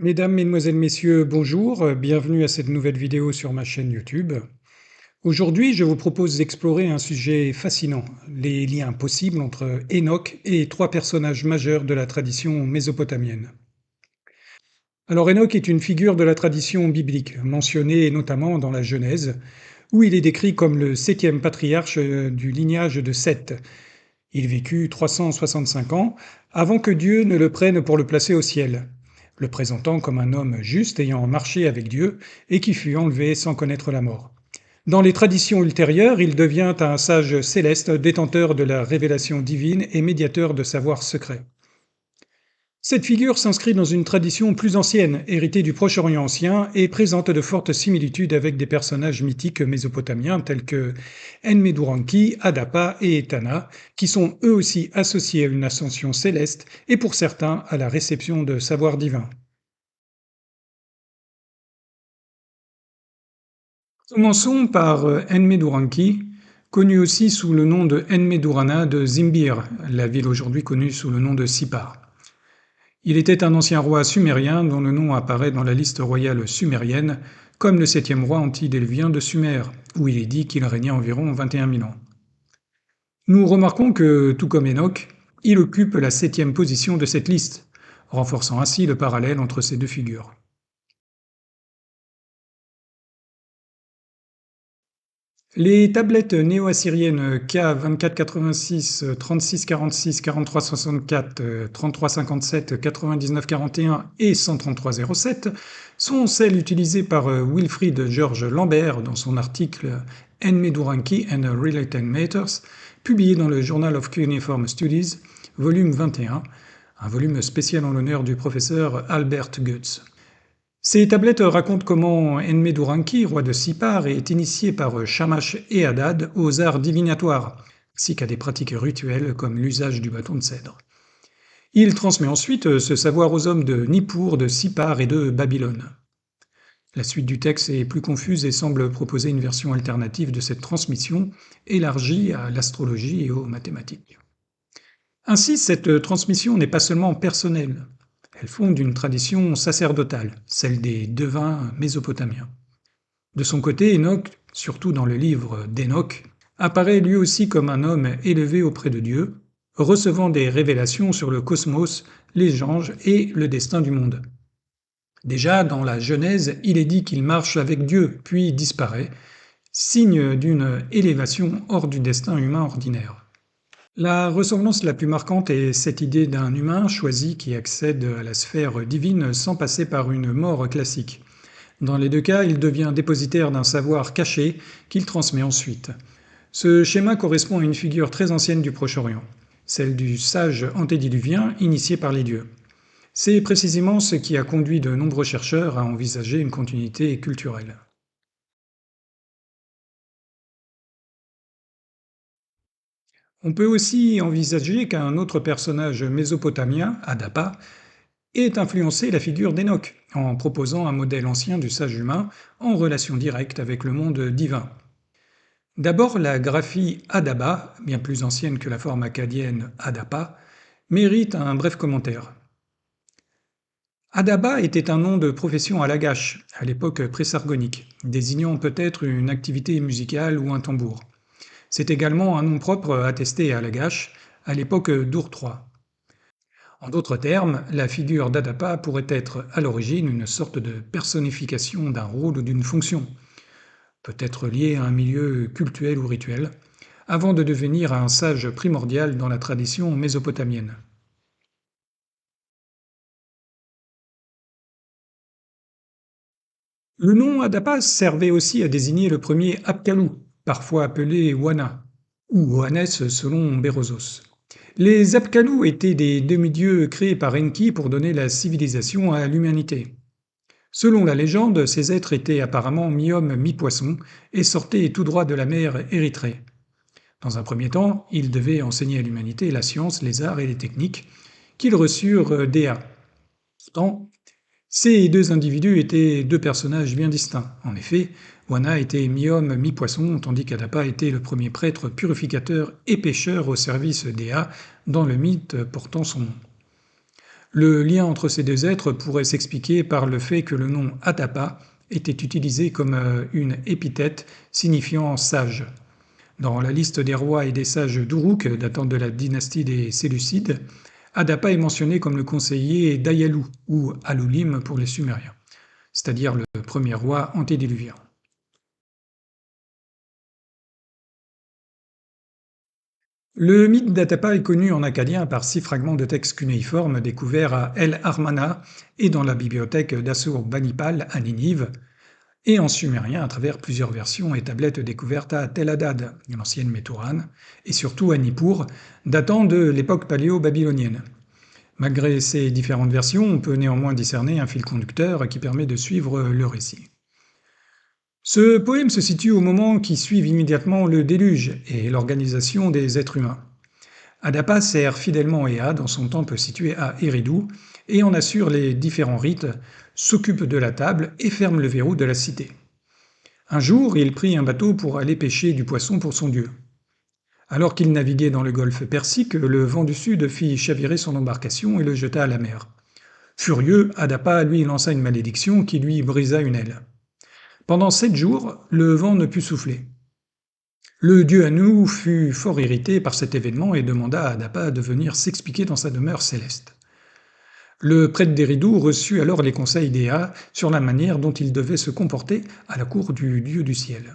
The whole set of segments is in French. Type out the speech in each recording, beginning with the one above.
Mesdames, Mesdemoiselles, Messieurs, bonjour, bienvenue à cette nouvelle vidéo sur ma chaîne YouTube. Aujourd'hui, je vous propose d'explorer un sujet fascinant, les liens possibles entre Enoch et trois personnages majeurs de la tradition mésopotamienne. Alors Enoch est une figure de la tradition biblique, mentionnée notamment dans la Genèse, où il est décrit comme le septième patriarche du lignage de Seth. Il vécut 365 ans avant que Dieu ne le prenne pour le placer au ciel, le présentant comme un homme juste ayant marché avec Dieu et qui fut enlevé sans connaître la mort. Dans les traditions ultérieures, il devient un sage céleste détenteur de la révélation divine et médiateur de savoirs secrets. Cette figure s'inscrit dans une tradition plus ancienne, héritée du Proche-Orient ancien, et présente de fortes similitudes avec des personnages mythiques mésopotamiens tels que Enmeduranki, Adapa et Etana, qui sont eux aussi associés à une ascension céleste et pour certains à la réception de savoirs divins. Commençons par Enmeduranki, connu aussi sous le nom de Enmedurana de Zimbir, la ville aujourd'hui connue sous le nom de Sippar. Il était un ancien roi sumérien dont le nom apparaît dans la liste royale sumérienne comme le septième roi antédiluvien de Sumer, où il est dit qu'il régnait environ 21 000 ans. Nous remarquons que, tout comme Enoch, il occupe la septième position de cette liste, renforçant ainsi le parallèle entre ces deux figures. Les tablettes néo-assyriennes K 2486, 3646, 4364, 3357, 9941 et 13307 sont celles utilisées par Wilfrid George Lambert dans son article Enmeduranki and Related Matters, publié dans le Journal of Cuneiform Studies, volume 21, un volume spécial en l'honneur du professeur Albert Goetz. Ces tablettes racontent comment Enmeduranki, roi de Sippar, est initié par Shamash et Hadad aux arts divinatoires, ainsi qu'à des pratiques rituelles comme l'usage du bâton de cèdre. Il transmet ensuite ce savoir aux hommes de Nippur, de Sippar et de Babylone. La suite du texte est plus confuse et semble proposer une version alternative de cette transmission, élargie à l'astrologie et aux mathématiques. Ainsi, cette transmission n'est pas seulement personnelle, elle fonde une tradition sacerdotale, celle des devins mésopotamiens. De son côté, Enoch, surtout dans le livre d'Enoch, apparaît lui aussi comme un homme élevé auprès de Dieu, recevant des révélations sur le cosmos, les anges et le destin du monde. Déjà, dans la Genèse, il est dit qu'il marche avec Dieu, puis disparaît, signe d'une élévation hors du destin humain ordinaire. La ressemblance la plus marquante est cette idée d'un humain choisi qui accède à la sphère divine sans passer par une mort classique. Dans les deux cas, il devient dépositaire d'un savoir caché qu'il transmet ensuite. Ce schéma correspond à une figure très ancienne du Proche-Orient, celle du sage antédiluvien initié par les dieux. C'est précisément ce qui a conduit de nombreux chercheurs à envisager une continuité culturelle. On peut aussi envisager qu'un autre personnage mésopotamien, Adapa, ait influencé la figure d'Enoch, en proposant un modèle ancien du sage humain en relation directe avec le monde divin. D'abord, la graphie Adaba, bien plus ancienne que la forme akkadienne Adapa, mérite un bref commentaire. Adaba était un nom de profession à Lagash, à l'époque présargonique, désignant peut-être une activité musicale ou un tambour. C'est également un nom propre attesté à Lagash, à l'époque d'Ur III. En d'autres termes, la figure d'Adapa pourrait être à l'origine une sorte de personnification d'un rôle ou d'une fonction, peut-être liée à un milieu cultuel ou rituel, avant de devenir un sage primordial dans la tradition mésopotamienne. Le nom Adapa servait aussi à désigner le premier Apkallu, parfois appelé Wana, ou Oannes selon Berozos. Les Apkallu étaient des demi-dieux créés par Enki pour donner la civilisation à l'humanité. Selon la légende, ces êtres étaient apparemment mi-homme, mi-poisson et sortaient tout droit de la mer Érythrée. Dans un premier temps, ils devaient enseigner à l'humanité la science, les arts et les techniques qu'ils reçurent d'Ea. Pourtant, ces deux individus étaient deux personnages bien distincts. En effet, Wana était mi-homme, mi-poisson, tandis qu'Adapa était le premier prêtre purificateur et pêcheur au service d'Ea dans le mythe portant son nom. Le lien entre ces deux êtres pourrait s'expliquer par le fait que le nom Adapa était utilisé comme une épithète signifiant sage. Dans la liste des rois et des sages d'Uruk, datant de la dynastie des Séleucides, Adapa est mentionné comme le conseiller d'Ayalou, ou Alulim pour les Sumériens, c'est-à-dire le premier roi antédiluvien. Le mythe d'Adapa est connu en acadien par 6 fragments de textes cunéiformes découverts à El Armana et dans la bibliothèque d'Assur-Banipal à Ninive, et en sumérien à travers plusieurs versions et tablettes découvertes à Tel Hadad, l'ancienne Métourane, et surtout à Nippur, datant de l'époque paléo-babylonienne. Malgré ces différentes versions, on peut néanmoins discerner un fil conducteur qui permet de suivre le récit. Ce poème se situe au moment qui suit immédiatement le déluge et l'organisation des êtres humains. Adapa sert fidèlement Ea dans son temple situé à Eridu et en assure les différents rites, s'occupe de la table et ferme le verrou de la cité. Un jour, il prit un bateau pour aller pêcher du poisson pour son dieu. Alors qu'il naviguait dans le golfe Persique, le vent du sud fit chavirer son embarcation et le jeta à la mer. Furieux, Adapa lui lança une malédiction qui lui brisa une aile. Pendant 7 jours, le vent ne put souffler. Le dieu Anu fut fort irrité par cet événement et demanda à Adapa de venir s'expliquer dans sa demeure céleste. Le prêtre d'Eridu reçut alors les conseils d'Ea sur la manière dont il devait se comporter à la cour du dieu du ciel.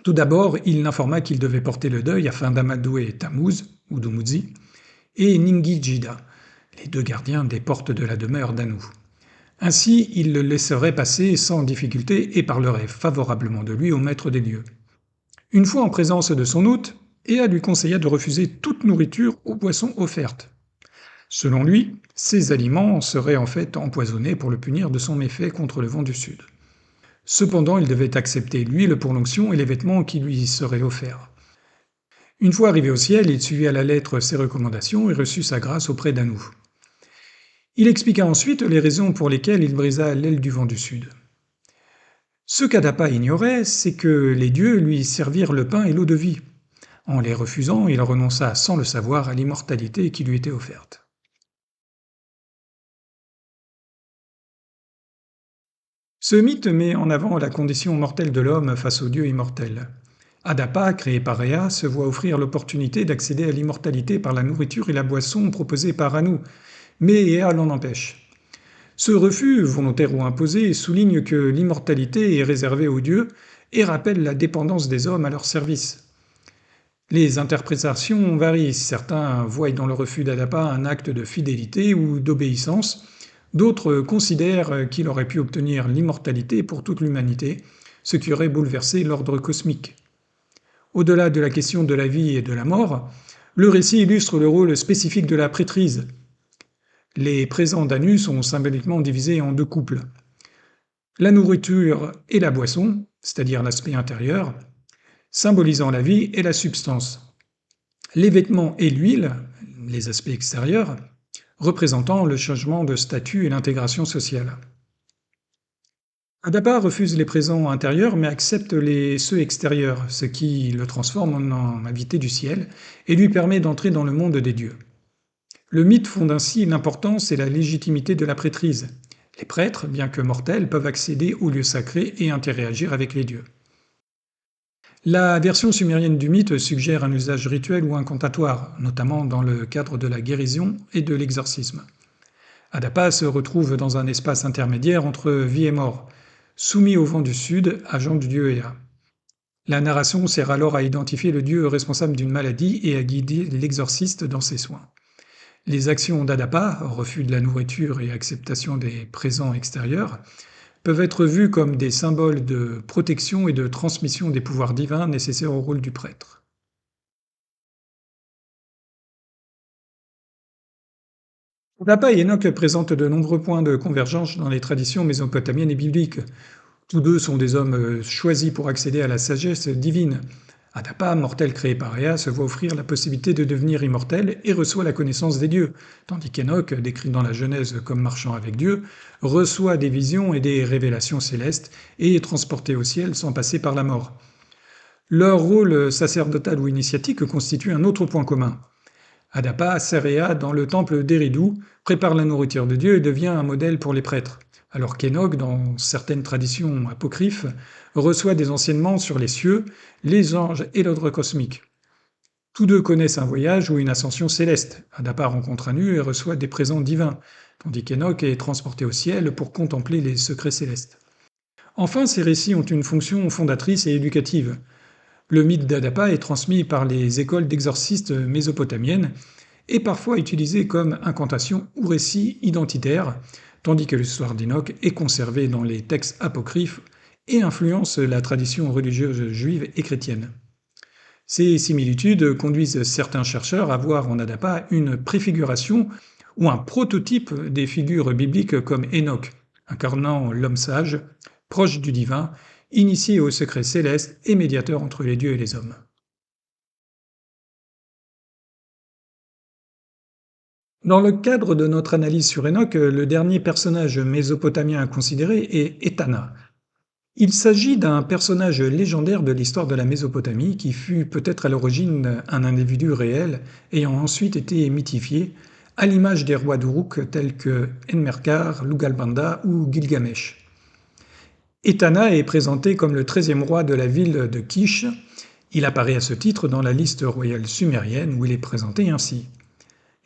Tout d'abord, il l'informa qu'il devait porter le deuil afin d'amadouer Tammuz, ou Dumuzi, et Ningijida, les 2 gardiens des portes de la demeure d'Anu. Ainsi, il le laisserait passer sans difficulté et parlerait favorablement de lui au maître des lieux. Une fois en présence de son hôte, Ea lui conseilla de refuser toute nourriture aux poissons offertes. Selon lui, ces aliments seraient en fait empoisonnés pour le punir de son méfait contre le vent du sud. Cependant, il devait accepter l'huile pour l'onction et les vêtements qui lui seraient offerts. Une fois arrivé au ciel, il suivit à la lettre ses recommandations et reçut sa grâce auprès d'Anu. Il expliqua ensuite les raisons pour lesquelles il brisa l'aile du vent du sud. Ce qu'Adapa ignorait, c'est que les dieux lui servirent le pain et l'eau de vie. En les refusant, il renonça sans le savoir à l'immortalité qui lui était offerte. Ce mythe met en avant la condition mortelle de l'homme face au Dieu immortel. Adapa, créé par Ea, se voit offrir l'opportunité d'accéder à l'immortalité par la nourriture et la boisson proposées par Anu, mais Ea l'en empêche. Ce refus, volontaire ou imposé, souligne que l'immortalité est réservée aux dieux et rappelle la dépendance des hommes à leur service. Les interprétations varient, certains voient dans le refus d'Adapa un acte de fidélité ou d'obéissance, d'autres considèrent qu'il aurait pu obtenir l'immortalité pour toute l'humanité, ce qui aurait bouleversé l'ordre cosmique. Au-delà de la question de la vie et de la mort, le récit illustre le rôle spécifique de la prêtrise. Les présents d'Anu sont symboliquement divisés en 2 couples. La nourriture et la boisson, c'est-à-dire l'aspect intérieur, symbolisant la vie et la substance. Les vêtements et l'huile, les aspects extérieurs, représentant le changement de statut et l'intégration sociale. Adapa refuse les présents intérieurs mais accepte ceux extérieurs, ce qui le transforme en invité du ciel et lui permet d'entrer dans le monde des dieux. Le mythe fonde ainsi l'importance et la légitimité de la prêtrise. Les prêtres, bien que mortels, peuvent accéder aux lieux sacrés et interagir avec les dieux. La version sumérienne du mythe suggère un usage rituel ou incantatoire, notamment dans le cadre de la guérison et de l'exorcisme. Adapa se retrouve dans un espace intermédiaire entre vie et mort, soumis au vent du sud, agent du dieu Ea. La narration sert alors à identifier le dieu responsable d'une maladie et à guider l'exorciste dans ses soins. Les actions d'Adapa, refus de la nourriture et acceptation des présents extérieurs, peuvent être vues comme des symboles de protection et de transmission des pouvoirs divins nécessaires au rôle du prêtre. Adapa et Enoch présentent de nombreux points de convergence dans les traditions mésopotamiennes et bibliques. Tous 2 sont des hommes choisis pour accéder à la sagesse divine. Adapa, mortel créé par Ea, se voit offrir la possibilité de devenir immortel et reçoit la connaissance des dieux, tandis qu'Enoch, décrit dans la Genèse comme marchant avec Dieu, reçoit des visions et des révélations célestes et est transporté au ciel sans passer par la mort. Leur rôle sacerdotal ou initiatique constitue un autre point commun. Adapa, Saréa, dans le temple d'Eridu, prépare la nourriture de Dieu et devient un modèle pour les prêtres, alors qu'Enoch, dans certaines traditions apocryphes, reçoit des enseignements sur les cieux, les anges et l'ordre cosmique. Tous deux connaissent un voyage ou une ascension céleste. Adapa rencontre Anu et reçoit des présents divins, tandis qu'Enoch est transporté au ciel pour contempler les secrets célestes. Enfin, ces récits ont une fonction fondatrice et éducative. Le mythe d'Adapa est transmis par les écoles d'exorcistes mésopotamiennes et parfois utilisé comme incantation ou récit identitaire, tandis que l'histoire d'Enoch est conservée dans les textes apocryphes et influence la tradition religieuse juive et chrétienne. Ces similitudes conduisent certains chercheurs à voir en Adapa une préfiguration ou un prototype des figures bibliques comme Enoch, incarnant l'homme sage, proche du divin, initié au secret céleste et médiateur entre les dieux et les hommes. Dans le cadre de notre analyse sur Enoch, le dernier personnage mésopotamien à considérer est Etana. Il s'agit d'un personnage légendaire de l'histoire de la Mésopotamie qui fut peut-être à l'origine un individu réel ayant ensuite été mythifié, à l'image des rois d'Uruk tels que Enmerkar, Lugalbanda ou Gilgamesh. Etana est présenté comme le 13e roi de la ville de Kish. Il apparaît à ce titre dans la liste royale sumérienne où il est présenté ainsi.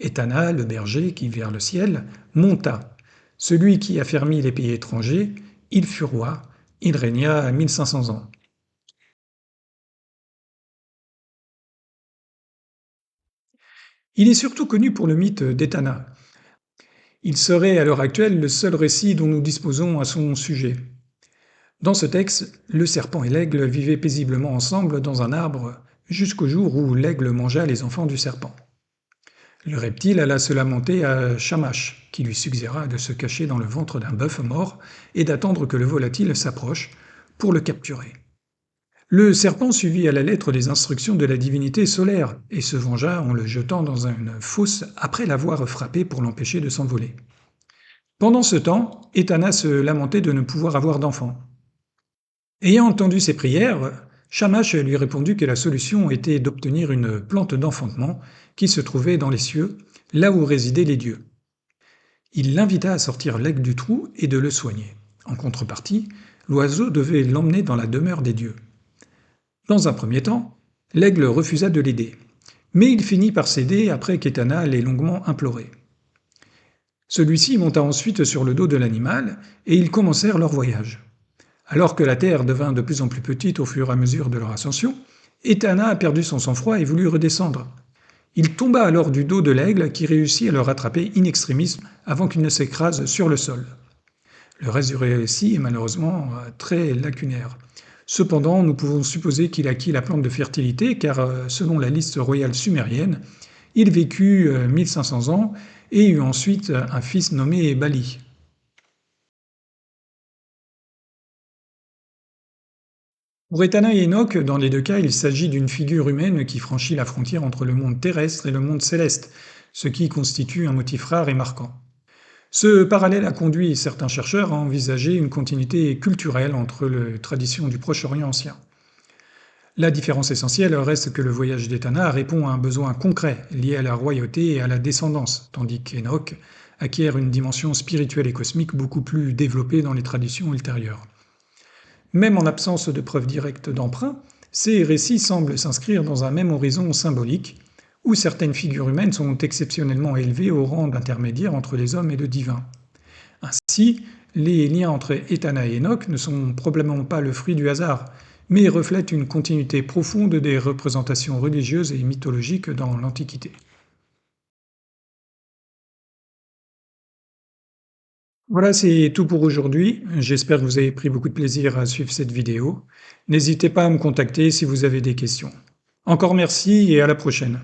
Etana, le berger qui vers le ciel, monta. Celui qui affermit les pays étrangers, il fut roi, il régna 1500 ans. Il est surtout connu pour le mythe d'Etana. Il serait à l'heure actuelle le seul récit dont nous disposons à son sujet. Dans ce texte, le serpent et l'aigle vivaient paisiblement ensemble dans un arbre jusqu'au jour où l'aigle mangea les enfants du serpent. Le reptile alla se lamenter à Shamash, qui lui suggéra de se cacher dans le ventre d'un bœuf mort et d'attendre que le volatile s'approche pour le capturer. Le serpent suivit à la lettre les instructions de la divinité solaire et se vengea en le jetant dans une fosse après l'avoir frappé pour l'empêcher de s'envoler. Pendant ce temps, Etana se lamentait de ne pouvoir avoir d'enfant. Ayant entendu ses prières, Shamash lui répondit que la solution était d'obtenir une plante d'enfantement qui se trouvait dans les cieux, là où résidaient les dieux. Il l'invita à sortir l'aigle du trou et de le soigner. En contrepartie, l'oiseau devait l'emmener dans la demeure des dieux. Dans un premier temps, l'aigle refusa de l'aider, mais il finit par céder après qu'Etana l'ait longuement imploré. Celui-ci monta ensuite sur le dos de l'animal et ils commencèrent leur voyage. Alors que la terre devint de plus en plus petite au fur et à mesure de leur ascension, Etana a perdu son sang-froid et voulut redescendre. Il tomba alors du dos de l'aigle qui réussit à le rattraper in extremis avant qu'il ne s'écrase sur le sol. Le reste du récit est malheureusement très lacunaire. Cependant, nous pouvons supposer qu'il acquit la plante de fertilité car, selon la liste royale sumérienne, il vécut 1500 ans et eut ensuite un fils nommé Bali. Pour Etana et Enoch, dans les deux cas, il s'agit d'une figure humaine qui franchit la frontière entre le monde terrestre et le monde céleste, ce qui constitue un motif rare et marquant. Ce parallèle a conduit certains chercheurs à envisager une continuité culturelle entre les traditions du Proche-Orient ancien. La différence essentielle reste que le voyage d'Etana répond à un besoin concret lié à la royauté et à la descendance, tandis qu'Enoch acquiert une dimension spirituelle et cosmique beaucoup plus développée dans les traditions ultérieures. Même en absence de preuves directes d'emprunt, ces récits semblent s'inscrire dans un même horizon symbolique, où certaines figures humaines sont exceptionnellement élevées au rang d'intermédiaires entre les hommes et le divin. Ainsi, les liens entre Etana et Enoch ne sont probablement pas le fruit du hasard, mais reflètent une continuité profonde des représentations religieuses et mythologiques dans l'Antiquité. Voilà, c'est tout pour aujourd'hui. J'espère que vous avez pris beaucoup de plaisir à suivre cette vidéo. N'hésitez pas à me contacter si vous avez des questions. Encore merci et à la prochaine.